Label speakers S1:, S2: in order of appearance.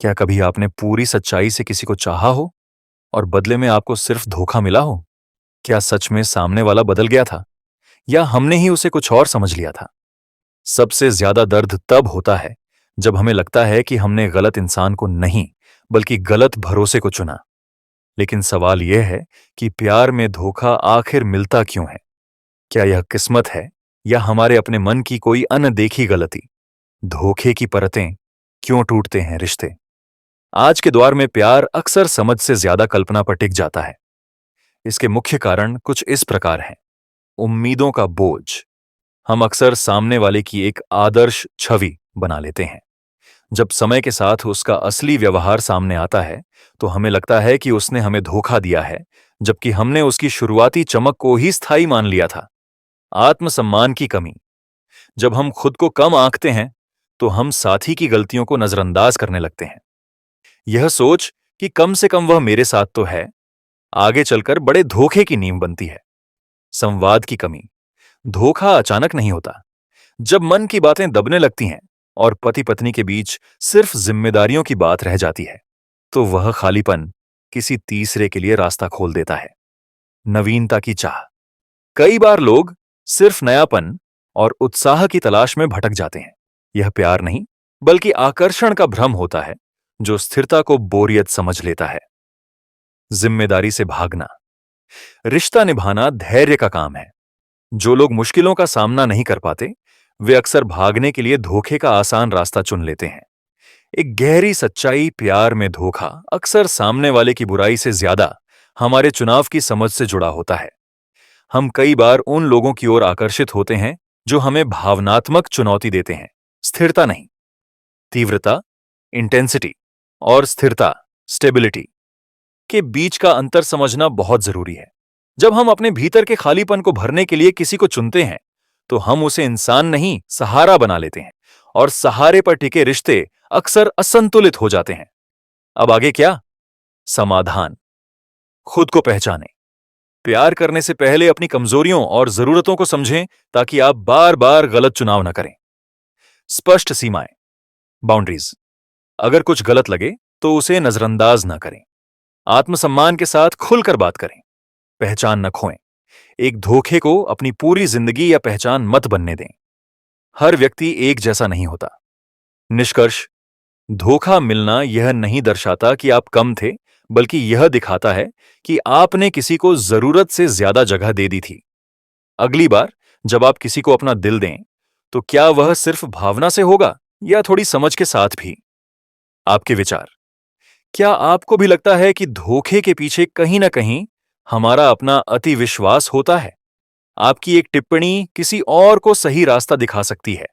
S1: क्या कभी आपने पूरी सच्चाई से किसी को चाहा हो और बदले में आपको सिर्फ धोखा मिला हो? क्या सच में सामने वाला बदल गया था या हमने ही उसे कुछ और समझ लिया था? सबसे ज्यादा दर्द तब होता है जब हमें लगता है कि हमने गलत इंसान को नहीं, बल्कि गलत भरोसे को चुना। लेकिन सवाल यह है कि प्यार में धोखा आखिर मिलता क्यों है? क्या यह किस्मत है या हमारे अपने मन की कोई अनदेखी गलती? धोखे की परतें क्यों टूटते हैं रिश्ते? आज के दौर में प्यार अक्सर समझ से ज्यादा कल्पना पर टिक जाता है। इसके मुख्य कारण कुछ इस प्रकार हैं। उम्मीदों का बोझ। हम अक्सर सामने वाले की एक आदर्श छवि बना लेते हैं। जब समय के साथ उसका असली व्यवहार सामने आता है, तो हमें लगता है कि उसने हमें धोखा दिया है, जबकि हमने उसकी शुरुआती चमक को ही स्थायी मान लिया था। आत्मसम्मान की कमी। जब हम खुद को कम आंकते हैं, तो हम साथी की गलतियों को नजरअंदाज करने लगते हैं। यह सोच कि कम से कम वह मेरे साथ तो है, आगे चलकर बड़े धोखे की नींव बनती है। संवाद की कमी। धोखा अचानक नहीं होता। जब मन की बातें दबने लगती हैं और पति पत्नी के बीच सिर्फ जिम्मेदारियों की बात रह जाती है, तो वह खालीपन किसी तीसरे के लिए रास्ता खोल देता है। नवीनता की चाह। कई बार लोग सिर्फ नयापन और उत्साह की तलाश में भटक जाते हैं। यह प्यार नहीं, बल्कि आकर्षण का भ्रम होता है, जो स्थिरता को बोरियत समझ लेता है। जिम्मेदारी से भागना। रिश्ता निभाना धैर्य का काम है। जो लोग मुश्किलों का सामना नहीं कर पाते, वे अक्सर भागने के लिए धोखे का आसान रास्ता चुन लेते हैं। एक गहरी सच्चाई, प्यार में धोखा अक्सर सामने वाले की बुराई से ज्यादा हमारे चुनाव की समझ से जुड़ा होता है। हम कई बार उन लोगों की ओर आकर्षित होते हैं जो हमें भावनात्मक चुनौती देते हैं, स्थिरता नहीं। तीव्रता, इंटेंसिटी और स्थिरता, स्टेबिलिटी के बीच का अंतर समझना बहुत जरूरी है। जब हम अपने भीतर के खालीपन को भरने के लिए किसी को चुनते हैं, तो हम उसे इंसान नहीं, सहारा बना लेते हैं, और सहारे पर टिके रिश्ते अक्सर असंतुलित हो जाते हैं। अब आगे क्या? समाधान। खुद को पहचानें। प्यार करने से पहले अपनी कमजोरियों और जरूरतों को समझें, ताकि आप बार बार गलत चुनाव न करें। स्पष्ट सीमाएं, बाउंड्रीज। अगर कुछ गलत लगे तो उसे नजरअंदाज न करें। आत्मसम्मान के साथ खुलकर बात करें। पहचान न खोएं। एक धोखे को अपनी पूरी जिंदगी या पहचान मत बनने दें। हर व्यक्ति एक जैसा नहीं होता। निष्कर्ष। धोखा मिलना यह नहीं दर्शाता कि आप कम थे, बल्कि यह दिखाता है कि आपने किसी को जरूरत से ज्यादा जगह दे दी थी। अगली बार जब आप किसी को अपना दिल दें, तो क्या वह सिर्फ भावना से होगा या थोड़ी समझ के साथ भी? आपके विचार। क्या आपको भी लगता है कि धोखे के पीछे कहीं ना कहीं हमारा अपना अति विश्वास होता है? आपकी एक टिप्पणी किसी और को सही रास्ता दिखा सकती है।